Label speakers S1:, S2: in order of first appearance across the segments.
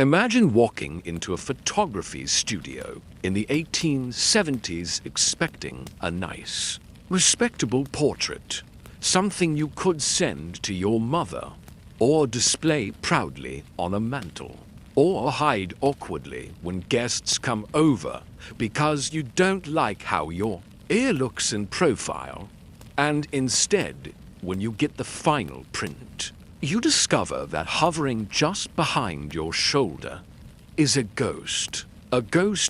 S1: Imagine walking into a photography studio in the 1870s expecting a nice, respectable portrait, something you could send to your mother, or display proudly on a mantel, or hide awkwardly when guests come over because you don't like how your ear looks in profile, and instead, when you get the final print, you discover that hovering just behind your shoulder is a ghost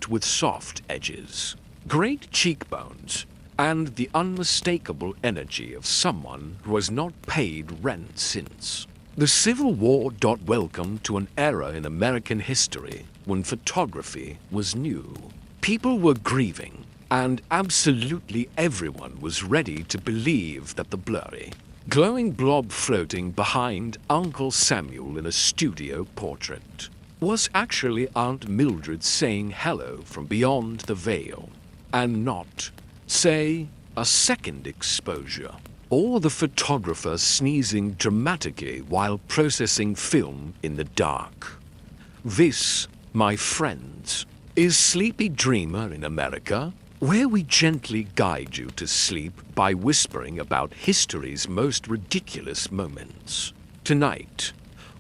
S1: with soft edges, great cheekbones, and the unmistakable energy of someone who has not paid rent since. The Civil War. Welcome to an era in American history when photography was new. People were grieving, and absolutely everyone was ready to believe that the blurry, glowing blob floating behind Uncle Samuel in a studio portrait was actually Aunt Mildred saying hello from beyond the veil, and not, say, a second exposure, or the photographer sneezing dramatically while processing film in the dark. This, my friends, is Sleepy Dreamer in America, where we gently guide you to sleep by whispering about history's most ridiculous moments. Tonight,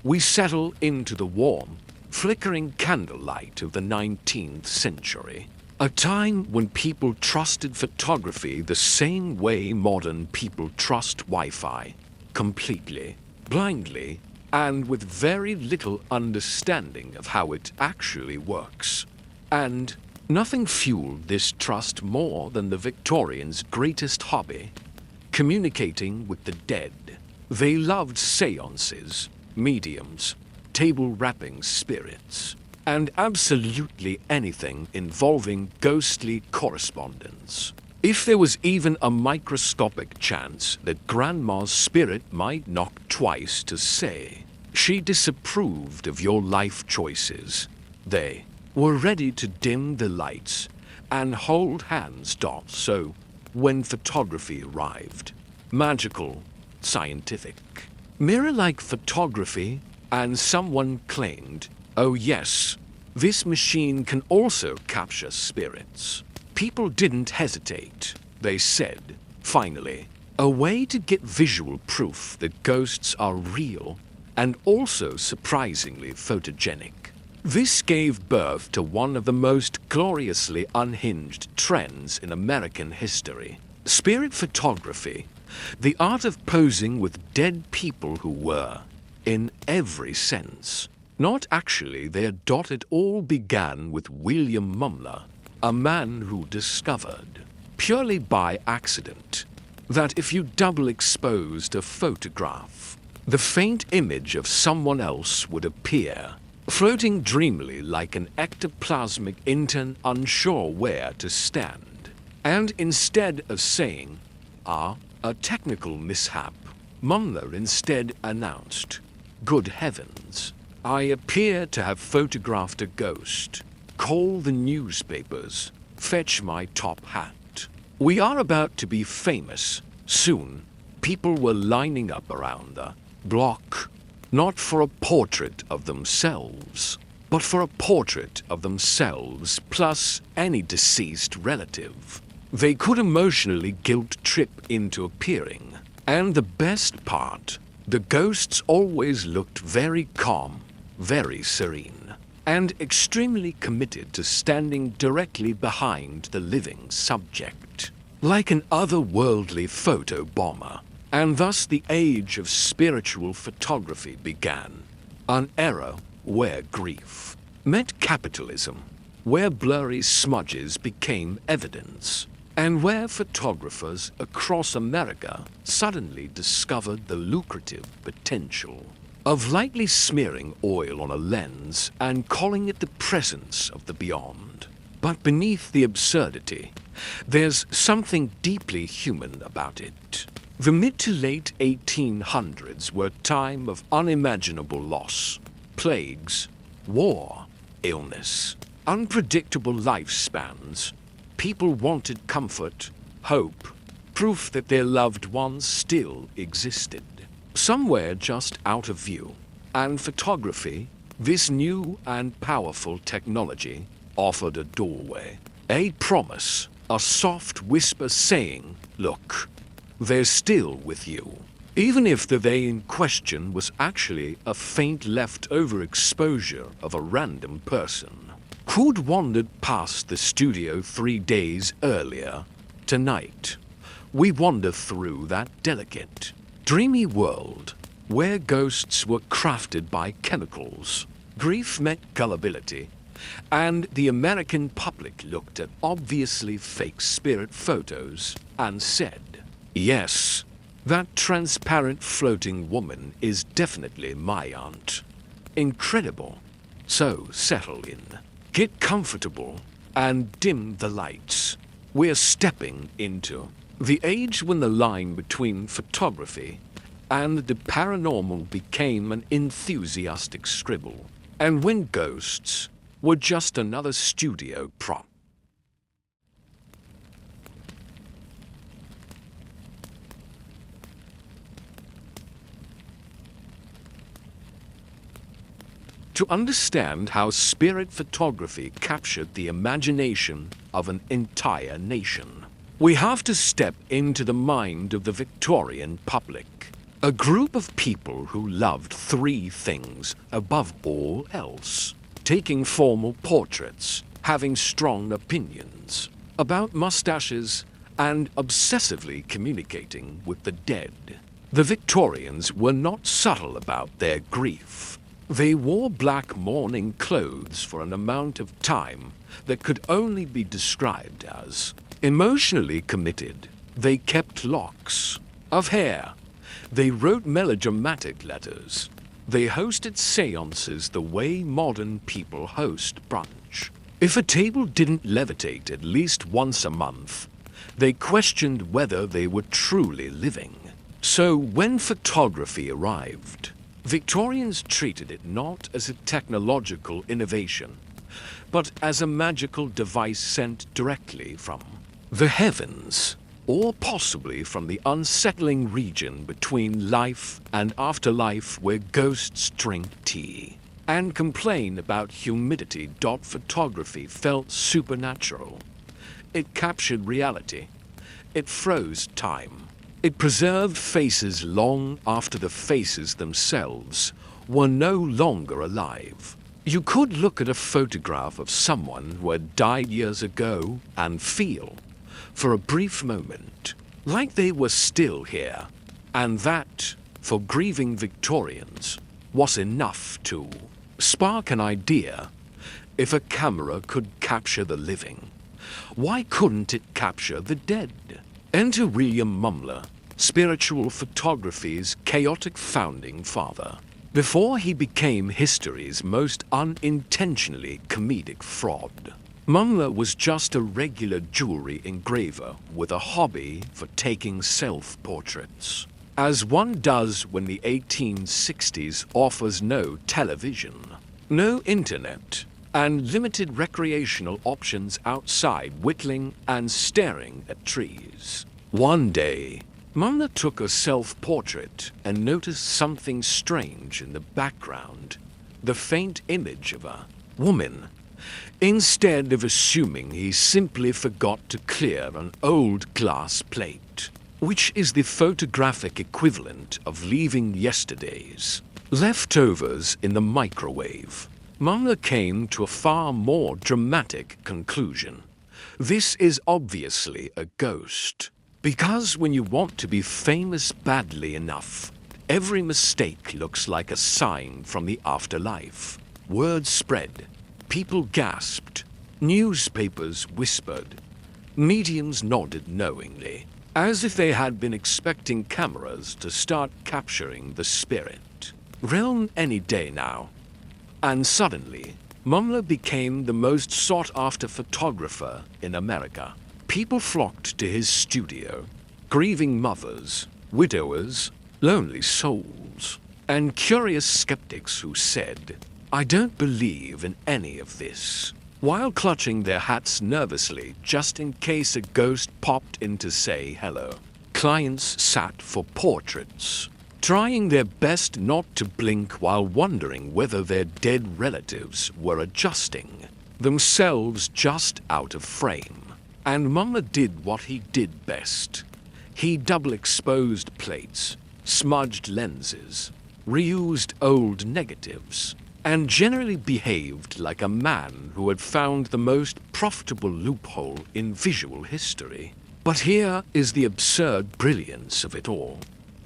S1: we settle into the warm, flickering candlelight of the 19th century, a time when people trusted photography the same way modern people trust Wi-Fi, completely, blindly, and with very little understanding of how it actually works. And nothing fueled this trust more than the Victorians' greatest hobby, communicating with the dead. They loved seances, mediums, table-rapping spirits, and absolutely anything involving ghostly correspondence. If there was even a microscopic chance that Grandma's spirit might knock twice to say she disapproved of your life choices, they were ready to dim the lights and hold hands. So, when photography arrived, magical, scientific, mirror-like photography, and someone claimed, oh yes, this machine can also capture spirits, people didn't hesitate. They said, finally, a way to get visual proof that ghosts are real and also surprisingly photogenic. This gave birth to one of the most gloriously unhinged trends in American history: spirit photography, the art of posing with dead people who were, in every sense, not actually there. It all began with William Mumler, a man who discovered, purely by accident, that if you double exposed a photograph, the faint image of someone else would appear, floating dreamily like an ectoplasmic intern unsure where to stand. And instead of saying, a technical mishap, Mumler instead announced, good heavens, I appear to have photographed a ghost. Call the newspapers. Fetch my top hat. We are about to be famous. Soon, people were lining up around the block, not for a portrait of themselves, but for a portrait of themselves plus any deceased relative they could emotionally guilt trip into appearing. And the best part, the ghosts always looked very calm, very serene, and extremely committed to standing directly behind the living subject, like an otherworldly photo bomber. And thus the age of spiritual photography began, an era where grief met capitalism, where blurry smudges became evidence, and where photographers across America suddenly discovered the lucrative potential of lightly smearing oil on a lens and calling it the presence of the beyond. But beneath the absurdity, there's something deeply human about it. The mid to late 1800s were a time of unimaginable loss, plagues, war, illness, unpredictable lifespans. People wanted comfort, hope, proof that their loved ones still existed, somewhere just out of view. And photography, This new and powerful technology offered a doorway, a promise, a soft whisper saying, "Look, they're still with you." Even if the they in question was actually a faint leftover exposure of a random person who'd wandered past the studio 3 days earlier. Tonight, we wander through that delicate, dreamy world where ghosts were crafted by chemicals, grief met gullibility, and the American public looked at obviously fake spirit photos and said, "Yes, that transparent floating woman is definitely my aunt." Incredible. So settle in, get comfortable, and dim the lights. We're stepping into the age when the line between photography and the paranormal became an enthusiastic scribble, and when ghosts were just another studio prop. To understand how spirit photography captured the imagination of an entire nation, we have to step into the mind of the Victorian public. A group of people who loved 3 things above all else: taking formal portraits, having strong opinions about mustaches, and obsessively communicating with the dead. The Victorians were not subtle about their grief. They wore black mourning clothes for an amount of time that could only be described as emotionally committed. They kept locks of hair. They wrote melodramatic letters. They hosted seances the way modern people host brunch. If a table didn't levitate at least once a month, they questioned whether they were truly living. So when photography arrived, Victorians treated it not as a technological innovation, but as a magical device sent directly from the heavens, or possibly from the unsettling region between life and afterlife where ghosts drink tea and complain about humidity. Photography felt supernatural. It captured reality. It froze time. It preserved faces long after the faces themselves were no longer alive. You could look at a photograph of someone who had died years ago and feel, for a brief moment, like they were still here. And that, for grieving Victorians, was enough to spark an idea. If a camera could capture the living, why couldn't it capture the dead? Enter William Mumler, spiritual photography's chaotic founding father. Before he became history's most unintentionally comedic fraud, Mumler was just a regular jewelry engraver with a hobby for taking self-portraits. As one does when the 1860s offers no television, no internet, and limited recreational options outside whittling and staring at trees. One day, Mumler took a self-portrait and noticed something strange in the background, the faint image of a woman. Instead of assuming, he simply forgot to clear an old glass plate, which is the photographic equivalent of leaving yesterday's leftovers in the microwave. Mumler came to a far more dramatic conclusion. This is obviously a ghost. Because when you want to be famous badly enough, every mistake looks like a sign from the afterlife. Word spread. People gasped. Newspapers whispered. Mediums nodded knowingly, as if they had been expecting cameras to start capturing the spirit realm any day now. And suddenly, Mumler became the most sought-after photographer in America. People flocked to his studio, grieving mothers, widowers, lonely souls, and curious skeptics who said, "I don't believe in any of this," while clutching their hats nervously just in case a ghost popped in to say hello. Clients sat for portraits, trying their best not to blink while wondering whether their dead relatives were adjusting themselves just out of frame. And Mama did what he did best. He double-exposed plates, smudged lenses, reused old negatives, and generally behaved like a man who had found the most profitable loophole in visual history. But here is the absurd brilliance of it all.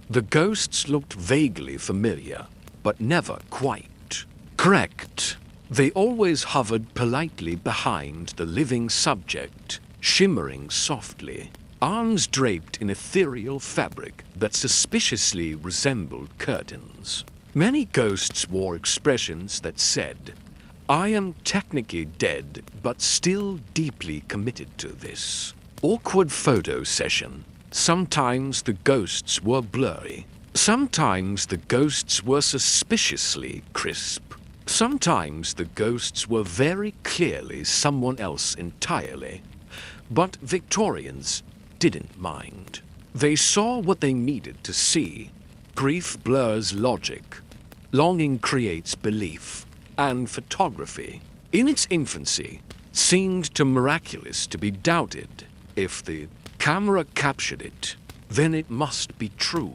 S1: The ghosts looked vaguely familiar, but never quite correct. They always hovered politely behind the living subject, shimmering softly, arms draped in ethereal fabric that suspiciously resembled curtains. Many ghosts wore expressions that said, "I am technically dead, but still deeply committed to this." Awkward photo session. Sometimes the ghosts were blurry. Sometimes the ghosts were suspiciously crisp. Sometimes the ghosts were very clearly someone else entirely. But Victorians didn't mind. They saw what they needed to see. Grief blurs logic. Longing creates belief. And photography, in its infancy, seemed too miraculous to be doubted. If the camera captured it, then it must be true.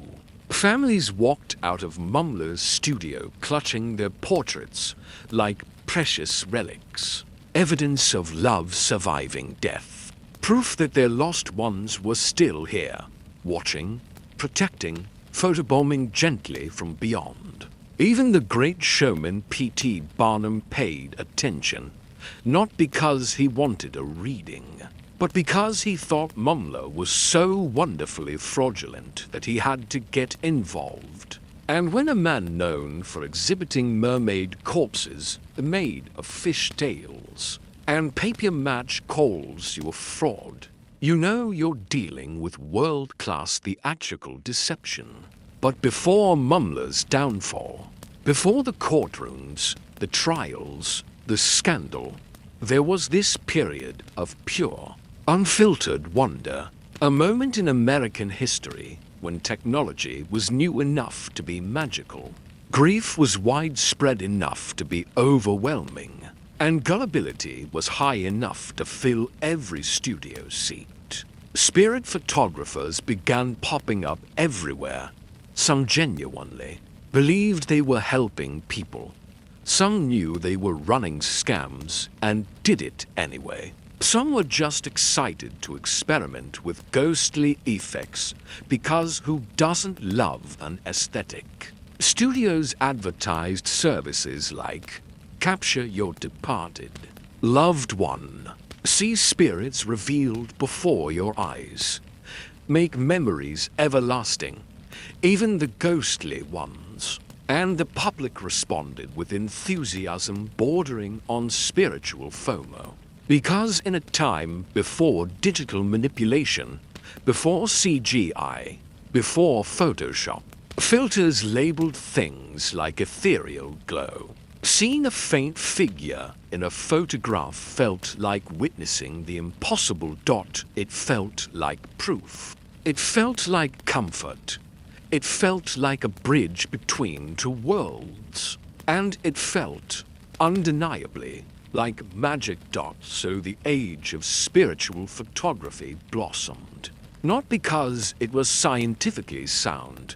S1: Families walked out of Mumler's studio clutching their portraits like precious relics. Evidence of love surviving death. Proof that their lost ones were still here, watching, protecting, photobombing gently from beyond. Even the great showman P.T. Barnum paid attention, not because he wanted a reading, but because he thought Mumler was so wonderfully fraudulent that he had to get involved. And when a man known for exhibiting mermaid corpses made of fish tails and papier match calls you a fraud, you know you're dealing with world-class theatrical deception. But before Mumler's downfall, before the courtrooms, the trials, the scandal, there was this period of pure, unfiltered wonder, a moment in American history when technology was new enough to be magical, grief was widespread enough to be overwhelming, and gullibility was high enough to fill every studio seat. Spirit photographers began popping up everywhere. Some genuinely believed they were helping people. Some knew they were running scams and did it anyway. Some were just excited to experiment with ghostly effects because who doesn't love an aesthetic? Studios advertised services like capture your departed loved one, see spirits revealed before your eyes, make memories everlasting, even the ghostly ones. And the public responded with enthusiasm bordering on spiritual FOMO. Because in a time before digital manipulation, before CGI, before Photoshop, filters labeled things like ethereal glow. Seeing a faint figure in a photograph felt like witnessing the impossible. It felt like proof. It felt like comfort. It felt like a bridge between two worlds. And it felt, undeniably, like magic. So the age of spiritual photography blossomed. Not because it was scientifically sound,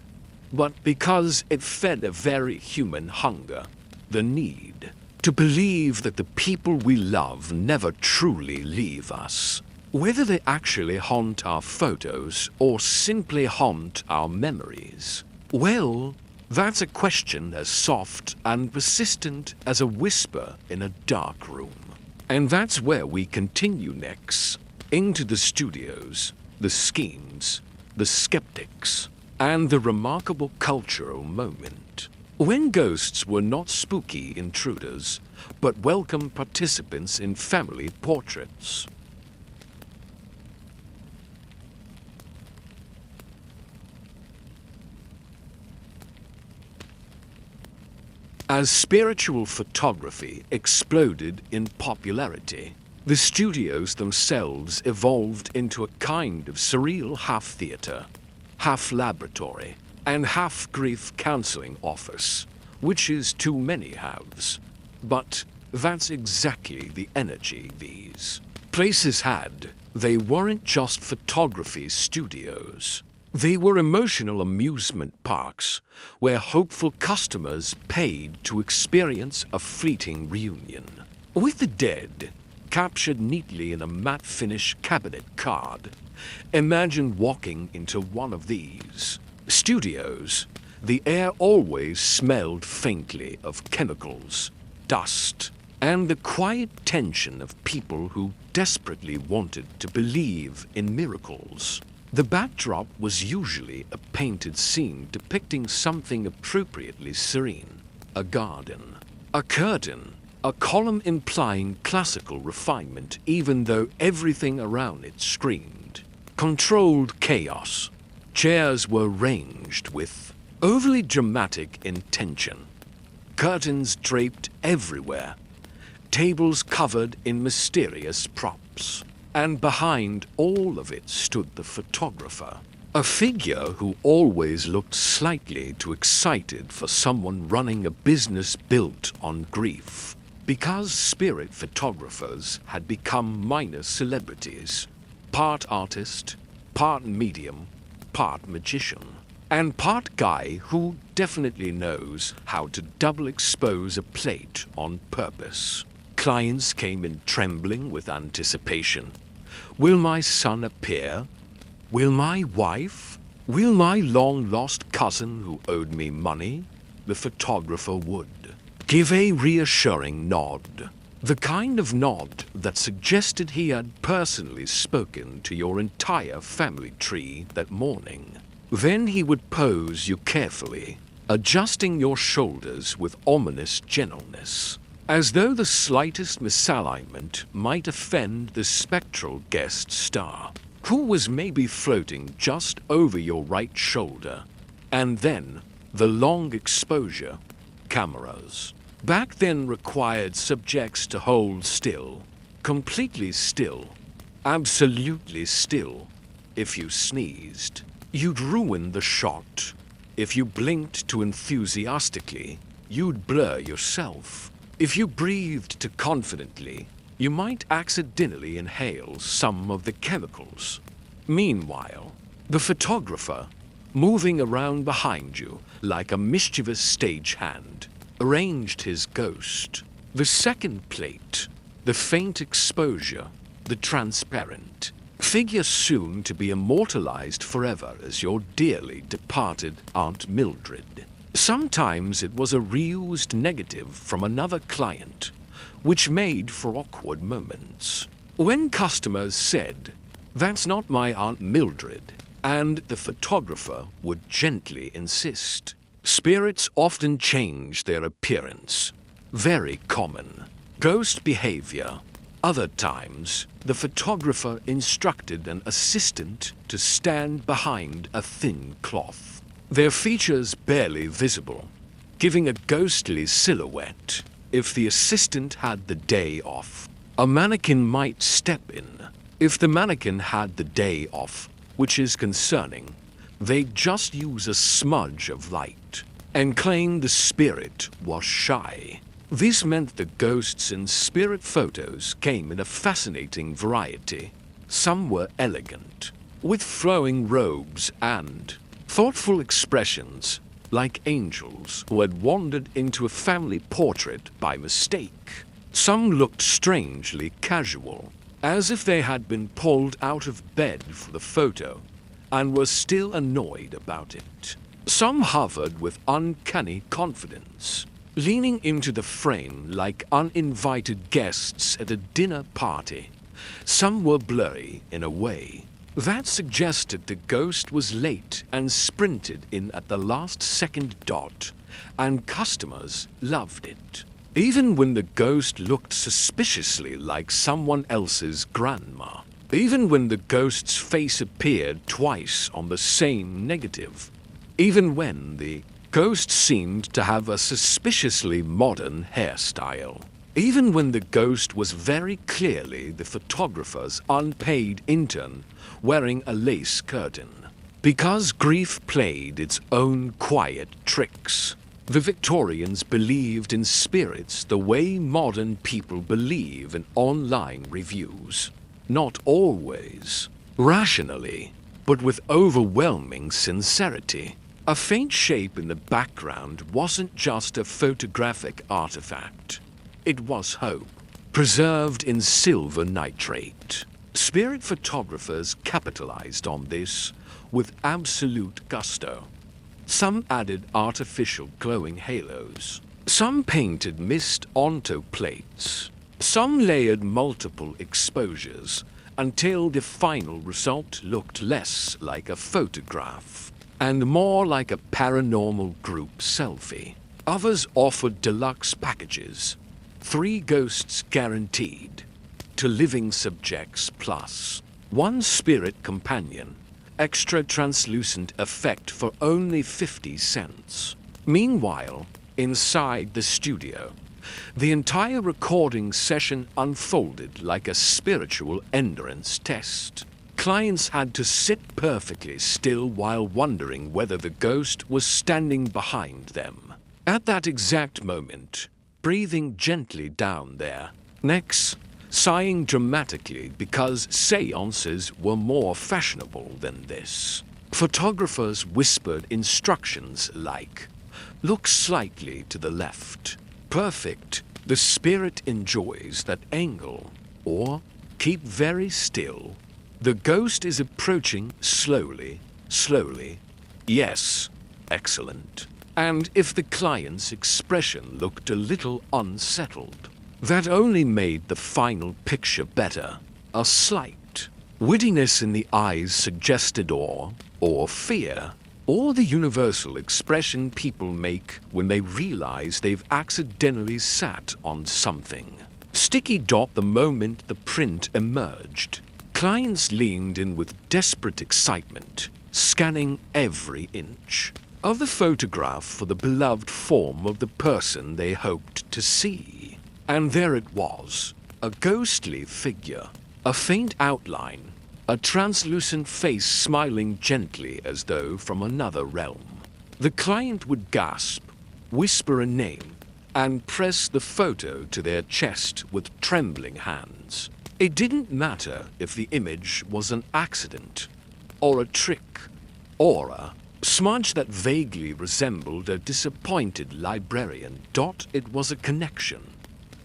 S1: but because it fed a very human hunger, the need to believe that the people we love never truly leave us. Whether they actually haunt our photos or simply haunt our memories, well, that's a question as soft and persistent as a whisper in a dark room. And that's where we continue next, into the studios, the schemes, the skeptics, and the remarkable cultural moment. When ghosts were not spooky intruders, but welcome participants in family portraits. As spiritual photography exploded in popularity, the studios themselves evolved into a kind of surreal half-theater, half-laboratory. and half-grief counseling office, which is too many halves. But that's exactly the energy these places had. They weren't just photography studios. They were emotional amusement parks where hopeful customers paid to experience a fleeting reunion with the dead, captured neatly in a matte finish cabinet card. Imagine walking into one of these studios. The air always smelled faintly of chemicals, dust, and the quiet tension of people who desperately wanted to believe in miracles. The backdrop was usually a painted scene depicting something appropriately serene: a garden, a curtain, a column implying classical refinement, even though everything around it screamed controlled chaos. Chairs were ranged with overly dramatic intention, curtains draped everywhere, tables covered in mysterious props. And behind all of it stood the photographer, a figure who always looked slightly too excited for someone running a business built on grief. Because spirit photographers had become minor celebrities, part artist, part medium, part magician, and part guy who definitely knows how to double expose a plate on purpose. Clients came in trembling with anticipation. Will my son appear? Will my wife? Will my long-lost cousin who owed me money? The photographer would give a reassuring nod, the kind of nod that suggested he had personally spoken to your entire family tree that morning. Then he would pose you carefully, adjusting your shoulders with ominous gentleness, as though the slightest misalignment might offend the spectral guest star, who was maybe floating just over your right shoulder. And then the long exposure cameras. Back then required subjects to hold still, completely still, absolutely still. If you sneezed, you'd ruin the shot. If you blinked too enthusiastically, you'd blur yourself. If you breathed too confidently, you might accidentally inhale some of the chemicals. Meanwhile, the photographer, moving around behind you like a mischievous stagehand, arranged his ghost. The second plate, the faint exposure, the transparent figure soon to be immortalized forever as your dearly departed Aunt Mildred. Sometimes it was a reused negative from another client, which made for awkward moments. When customers said, "That's not my Aunt Mildred," and the photographer would gently insist. Spirits often change their appearance. Very common. Ghost behavior. Other times, the photographer instructed an assistant to stand behind a thin cloth, their features barely visible, giving a ghostly silhouette. If the assistant had the day off, a mannequin might step in. If the mannequin had the day off, which is concerning, they'd just use a smudge of light and claim the spirit was shy. This meant the ghosts in spirit photos came in a fascinating variety. Some were elegant, with flowing robes and thoughtful expressions, like angels who had wandered into a family portrait by mistake. Some looked strangely casual, as if they had been pulled out of bed for the photo and were still annoyed about it. Some hovered with uncanny confidence, leaning into the frame like uninvited guests at a dinner party. Some were blurry in a way that suggested the ghost was late and sprinted in at the last second dot, and customers loved it. Even when the ghost looked suspiciously like someone else's grandma. Even when the ghost's face appeared twice on the same negative. Even when the ghost seemed to have a suspiciously modern hairstyle. Even when the ghost was very clearly the photographer's unpaid intern wearing a lace curtain. Because grief played its own quiet tricks. The Victorians believed in spirits the way modern people believe in online reviews. Not always rationally, but with overwhelming sincerity. A faint shape in the background wasn't just a photographic artifact. It was hope, preserved in silver nitrate. Spirit photographers capitalized on this with absolute gusto. Some added artificial glowing halos. Some painted mist onto plates. Some layered multiple exposures until the final result looked less like a photograph and more like a paranormal group selfie. Others offered deluxe packages, 3 ghosts guaranteed, to living subjects plus 1 spirit companion, extra translucent effect for only 50 cents. Meanwhile, inside the studio, the entire recording session unfolded like a spiritual endurance test. Clients had to sit perfectly still while wondering whether the ghost was standing behind them. At that exact moment, breathing gently down their necks, sighing dramatically because seances were more fashionable than this. Photographers whispered instructions like, "Look slightly to the left. Perfect. The spirit enjoys that angle." Or, "Keep very still. The ghost is approaching slowly, slowly. Yes, excellent." And if the client's expression looked a little unsettled, that only made the final picture better. A slight wittiness in the eyes suggested awe, or fear, or the universal expression people make when they realize they've accidentally sat on something. Sticky dot the moment the print emerged. Clients leaned in with desperate excitement, scanning every inch of the photograph for the beloved form of the person they hoped to see. And there it was, a ghostly figure, a faint outline, a translucent face smiling gently as though from another realm. The client would gasp, whisper a name, and press the photo to their chest with trembling hands. It didn't matter if the image was an accident, or a trick, or a smudge that vaguely resembled a disappointed librarian. It was a connection,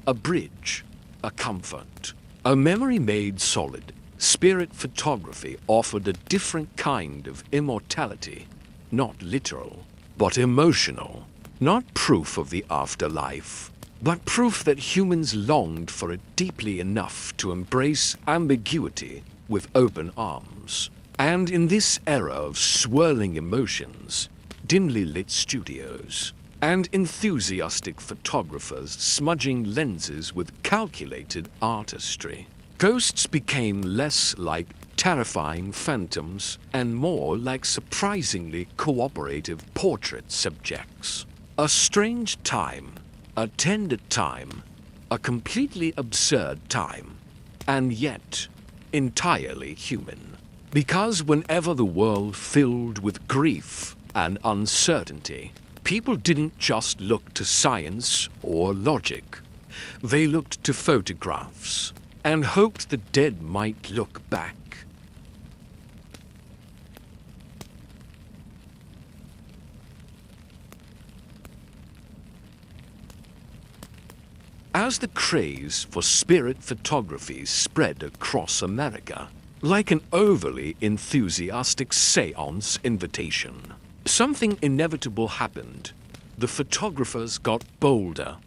S1: a bridge, a comfort, a memory made solid. Spirit photography offered a different kind of immortality, not literal, but emotional. Not proof of the afterlife, but proof that humans longed for it deeply enough to embrace ambiguity with open arms. And in this era of swirling emotions, dimly lit studios, and enthusiastic photographers smudging lenses with calculated artistry, ghosts became less like terrifying phantoms and more like surprisingly cooperative portrait subjects. A strange time, a tender time, a completely absurd time, and yet entirely human. Because whenever the world filled with grief and uncertainty, people didn't just look to science or logic. They looked to photographs and hoped the dead might look back. As the craze for spirit photography spread across America, like an overly enthusiastic seance invitation, something inevitable happened. The photographers got bolder,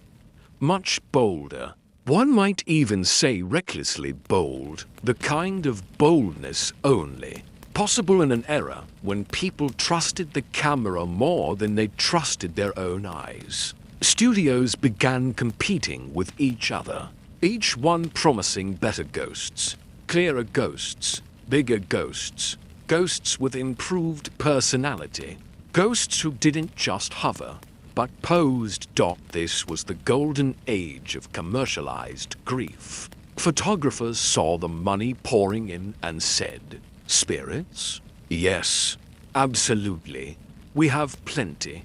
S1: much bolder. One might even say recklessly bold, the kind of boldness only possible in an era when people trusted the camera more than they trusted their own eyes. Studios began competing with each other, each one promising better ghosts, clearer ghosts, bigger ghosts, ghosts with improved personality, ghosts who didn't just hover, but posed. This was the golden age of commercialized grief. Photographers saw the money pouring in and said, "Spirits? Yes, Absolutely. We have plenty.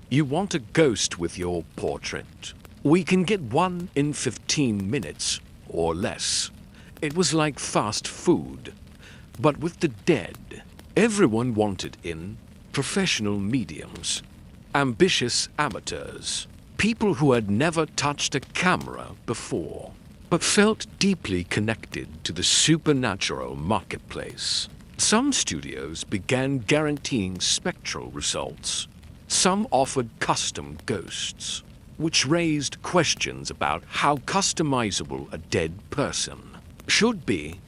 S1: You want a ghost with your portrait? We can get one in 15 minutes or less. It was like fast food. But with the dead, everyone wanted in professional mediums, ambitious amateurs, people who had never touched a camera before, but felt deeply connected to the supernatural marketplace. Some studios began guaranteeing spectral results. Some offered custom ghosts, which raised questions about how customizable a dead person should be.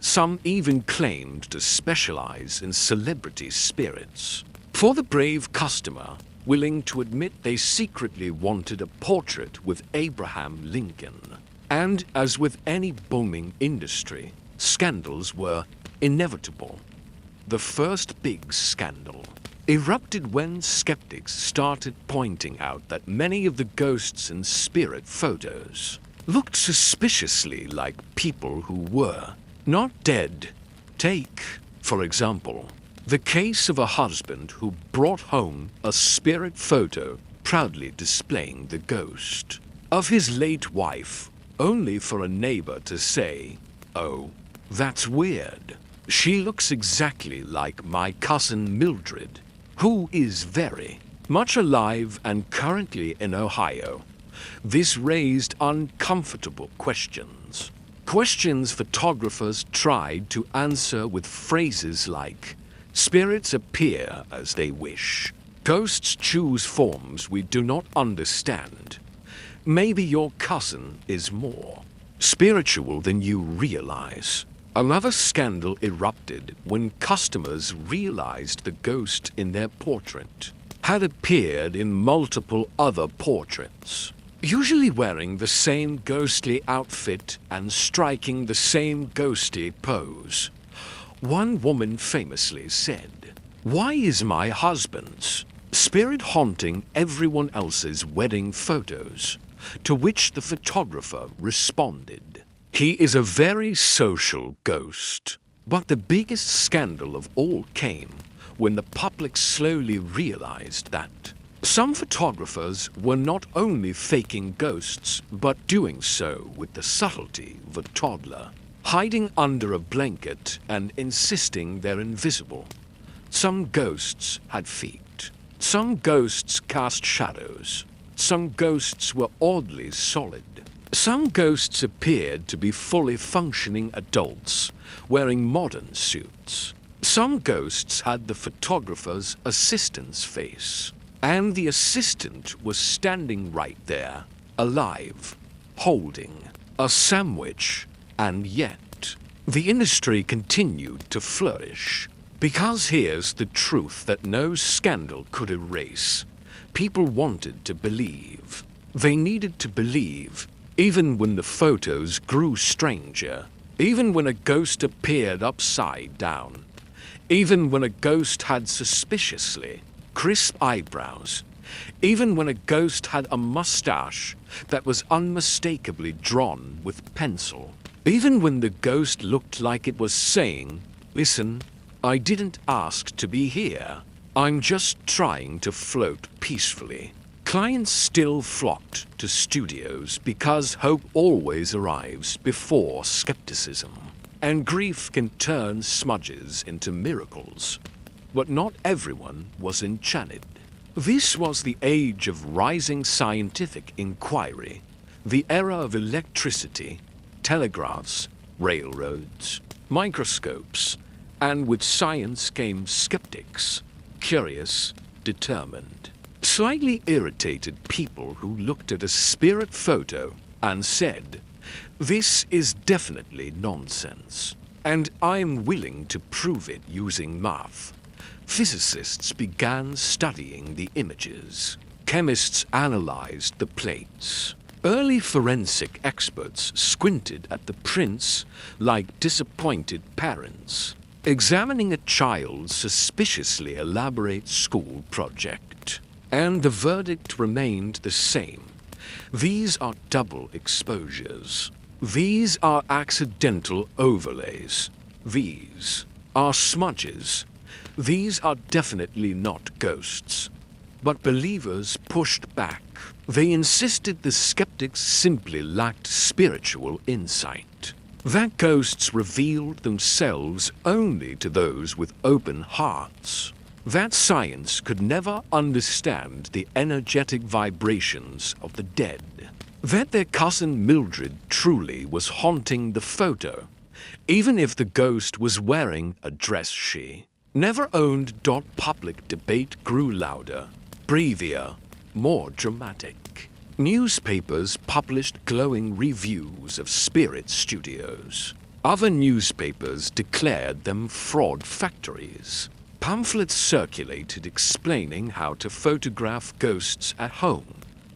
S1: Some even claimed to specialize in celebrity spirits. For the brave customer willing to admit they secretly wanted a portrait with Abraham Lincoln. And as with any booming industry, scandals were inevitable. The first big scandal erupted when skeptics started pointing out that many of the ghosts in spirit photos looked suspiciously like people who were not dead. Take, for example, the case of a husband who brought home a spirit photo proudly displaying the ghost of his late wife, only for a neighbor to say, "Oh, that's weird. She looks exactly like my cousin Mildred, who is very much alive and currently in Ohio." This raised uncomfortable questions. Questions photographers tried to answer with phrases like, "Spirits appear as they wish. Ghosts choose forms we do not understand. Maybe your cousin is more spiritual than you realize." Another scandal erupted when customers realized the ghost in their portrait had appeared in multiple other portraits, usually wearing the same ghostly outfit and striking the same ghostly pose. One woman famously said, "Why is my husband's spirit haunting everyone else's wedding photos?" To which the photographer responded, "He is a very social ghost." But the biggest scandal of all came when the public slowly realized that some photographers were not only faking ghosts, but doing so with the subtlety of a toddler, hiding under a blanket and insisting they're invisible. Some ghosts had feet. Some ghosts cast shadows. Some ghosts were oddly solid. Some ghosts appeared to be fully functioning adults, wearing modern suits. Some ghosts had the photographer's assistant's face, and the assistant was standing right there, alive, holding a sandwich. And yet, the industry continued to flourish. Because here's the truth that no scandal could erase. People wanted to believe. They needed to believe, even when the photos grew stranger, even when a ghost appeared upside down, even when a ghost had suspiciously crisp eyebrows, even when a ghost had a mustache that was unmistakably drawn with pencil, even when the ghost looked like it was saying, "Listen, I didn't ask to be here. I'm just trying to float peacefully." Clients still flocked to studios because hope always arrives before skepticism, and grief can turn smudges into miracles. But not everyone was enchanted. This was the age of rising scientific inquiry, the era of electricity, telegraphs, railroads, microscopes, and with science came skeptics, curious, determined, slightly irritated people who looked at a spirit photo and said, "This is definitely nonsense, and I'm willing to prove it using math." Physicists began studying the images. Chemists analyzed the plates. Early forensic experts squinted at the prints like disappointed parents, examining a child's suspiciously elaborate school project. And the verdict remained the same. These are double exposures. These are accidental overlays. These are smudges. These are definitely not ghosts. But believers pushed back. They insisted the skeptics simply lacked spiritual insight. That ghosts revealed themselves only to those with open hearts. That science could never understand the energetic vibrations of the dead. That their cousin Mildred truly was haunting the photo, even if the ghost was wearing a dress she never owned. Public debate grew louder, breathier, more dramatic. Newspapers published glowing reviews of spirit studios. Other newspapers declared them fraud factories. Pamphlets circulated explaining how to photograph ghosts at home.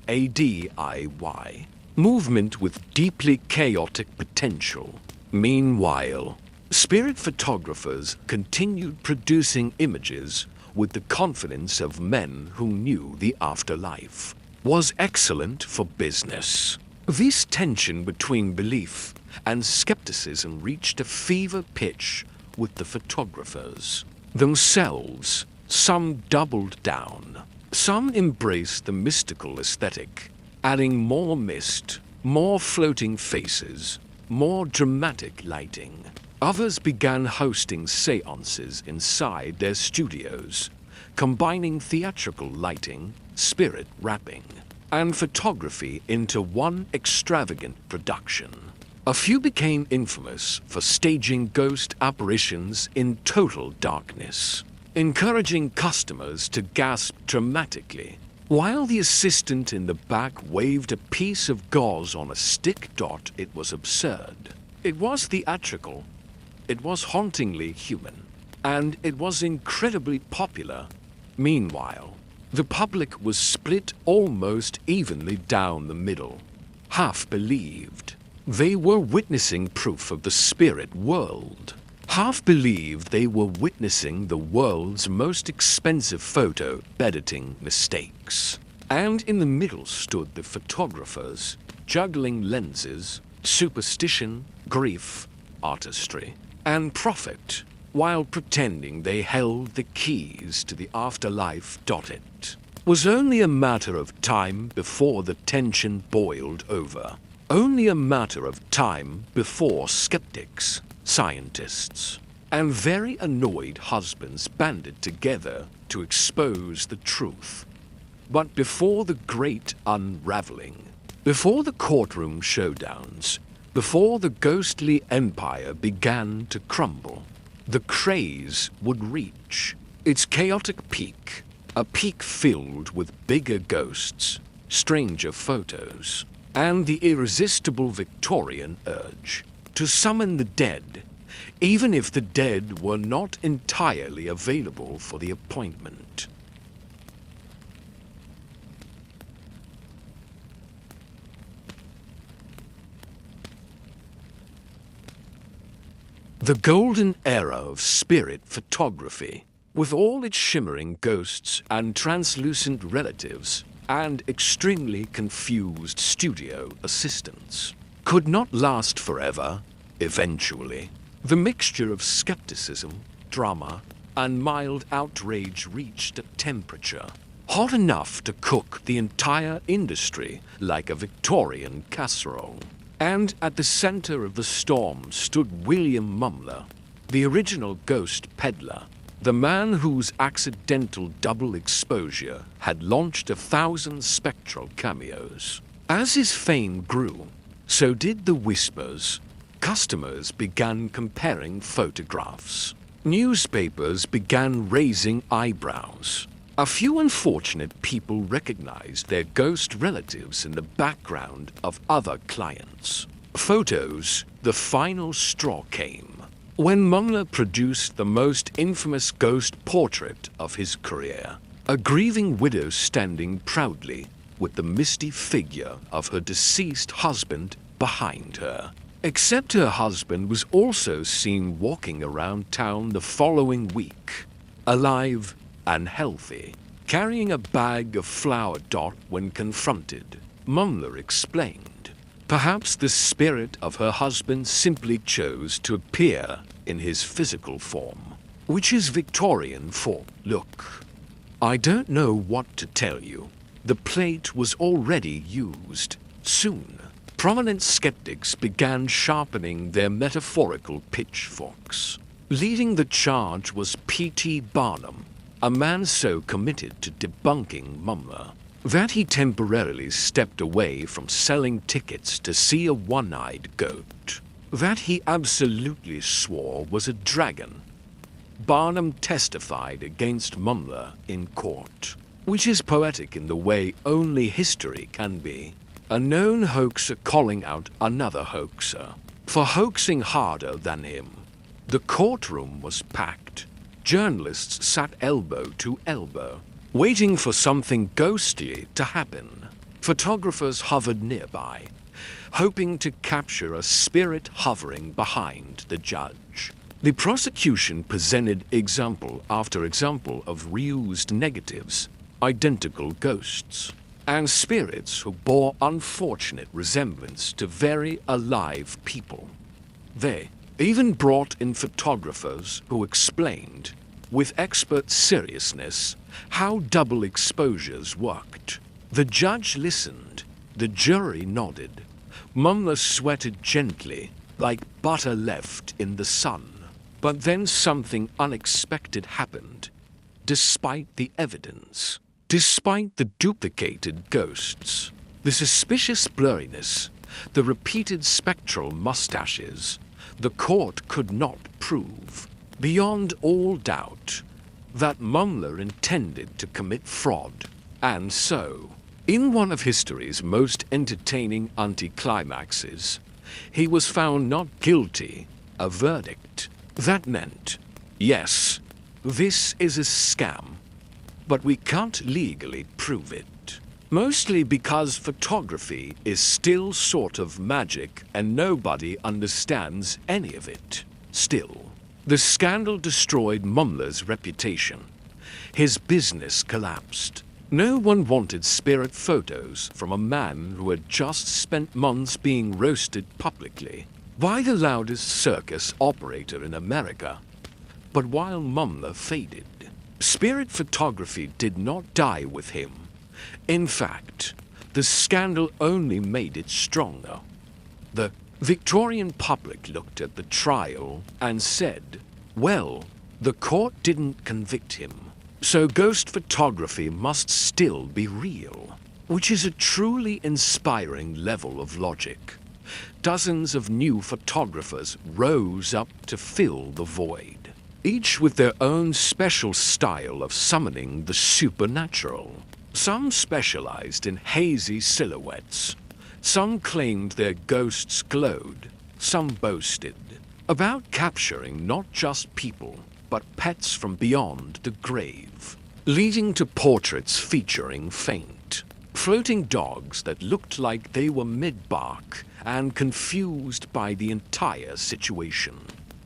S1: A DIY movement with deeply chaotic potential. Meanwhile, spirit photographers continued producing images with the confidence of men who knew the afterlife was excellent for business. This tension between belief and skepticism reached a fever pitch with the photographers themselves. Some doubled down. Some embraced the mystical aesthetic, adding more mist, more floating faces, more dramatic lighting. Others began hosting séances inside their studios, combining theatrical lighting, spirit wrapping, and photography into one extravagant production. A few became infamous for staging ghost apparitions in total darkness, encouraging customers to gasp dramatically, while the assistant in the back waved a piece of gauze on a stick. It was absurd. It was theatrical. It was hauntingly human. And it was incredibly popular. Meanwhile, the public was split almost evenly down the middle. Half believed they were witnessing proof of the spirit world. Half believed they were witnessing the world's most expensive photo editing mistakes. And in the middle stood the photographers, juggling lenses, superstition, grief, artistry, and profit, while pretending they held the keys to the afterlife. It was only a matter of time before the tension boiled over. Only a matter of time before skeptics, scientists, and very annoyed husbands banded together to expose the truth. But before the great unraveling, before the courtroom showdowns, before the ghostly empire began to crumble, the craze would reach its chaotic peak, a peak filled with bigger ghosts, stranger photos, and the irresistible Victorian urge to summon the dead, even if the dead were not entirely available for the appointment. The golden era of spirit photography, with all its shimmering ghosts and translucent relatives and extremely confused studio assistants, could not last forever. Eventually, the mixture of skepticism, drama, and mild outrage reached a temperature hot enough to cook the entire industry like a Victorian casserole. And at the center of the storm stood William Mumler, the original ghost peddler, the man whose accidental double exposure had launched 1,000 spectral cameos. As his fame grew, so did the whispers. Customers began comparing photographs. Newspapers began raising eyebrows. A few unfortunate people recognized their ghost relatives in the background of other clients' photos. The final straw came when Mumler produced the most infamous ghost portrait of his career, a grieving widow standing proudly with the misty figure of her deceased husband behind her. Except her husband was also seen walking around town the following week, alive and healthy, carrying a bag of flour. When confronted, Mumler explained, perhaps the spirit of her husband simply chose to appear in his physical form. which is Victorian for "Look, I don't know what to tell you. The plate was already used." Soon, prominent skeptics began sharpening their metaphorical pitchforks. Leading the charge was P.T. Barnum, a man so committed to debunking Mumler that he temporarily stepped away from selling tickets to see a one-eyed goat that he absolutely swore was a dragon. Barnum testified against Mumler in court, which is poetic in the way only history can be. A known hoaxer calling out another hoaxer for hoaxing harder than him. The courtroom was packed. Journalists sat elbow to elbow, waiting for something ghostly to happen. Photographers hovered nearby, hoping to capture a spirit hovering behind the judge. The prosecution presented example after example of reused negatives, identical ghosts, and spirits who bore unfortunate resemblance to very alive people. They even brought in photographers who explained, with expert seriousness, how double exposures worked. The judge listened, the jury nodded. Mumler sweated gently, like butter left in the sun. But then something unexpected happened. Despite the evidence, despite the duplicated ghosts, the suspicious blurriness, the repeated spectral mustaches, the court could not prove, beyond all doubt, that Mumler intended to commit fraud. And so, in one of history's most entertaining anticlimaxes, he was found not guilty, a verdict. That meant, yes, this is a scam, but we can't legally prove it. Mostly because photography is still sort of magic and nobody understands any of it. Still, the scandal destroyed Mumler's reputation. His business collapsed. No one wanted spirit photos from a man who had just spent months being roasted publicly by the loudest circus operator in America. But while Mumler faded, spirit photography did not die with him. In fact, the scandal only made it stronger. The Victorian public looked at the trial and said, well, the court didn't convict him, so ghost photography must still be real, which is a truly inspiring level of logic. Dozens of new photographers rose up to fill the void, each with their own special style of summoning the supernatural. Some specialized in hazy silhouettes. Some claimed their ghosts glowed. Some boasted about capturing not just people, but pets from beyond the grave, leading to portraits featuring faint, floating dogs that looked like they were mid-bark and confused by the entire situation.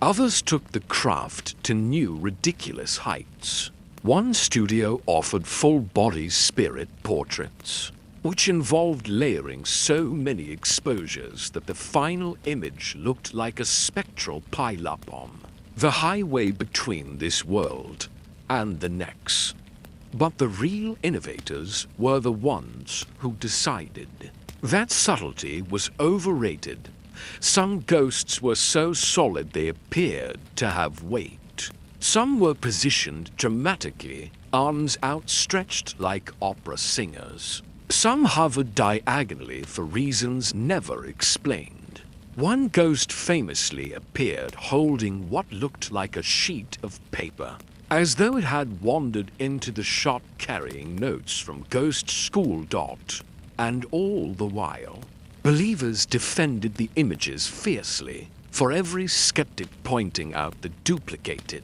S1: Others took the craft to new ridiculous heights. One studio offered full-body spirit portraits, which involved layering so many exposures that the final image looked like a spectral pile-up on the highway between this world and the next. But the real innovators were the ones who decided that subtlety was overrated. Some ghosts were so solid they appeared to have weight. Some were positioned dramatically, arms outstretched like opera singers. Some hovered diagonally for reasons never explained. One ghost famously appeared holding what looked like a sheet of paper, as though it had wandered into the shot carrying notes from Ghost School. And all the while, believers defended the images fiercely, for every skeptic pointing out the duplicated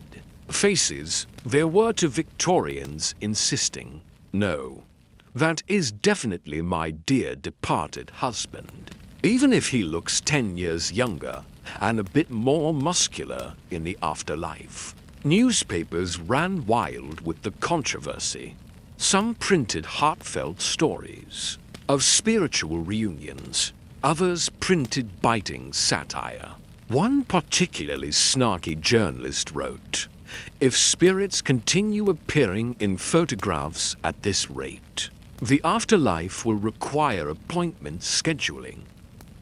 S1: faces there were to Victorians insisting, no, that is definitely my dear departed husband, even if he looks 10 years younger and a bit more muscular in the afterlife. Newspapers ran wild with the controversy. Some printed heartfelt stories of spiritual reunions. Others printed biting satire. One particularly snarky journalist wrote, If spirits continue appearing in photographs at this rate, the afterlife will require appointment scheduling.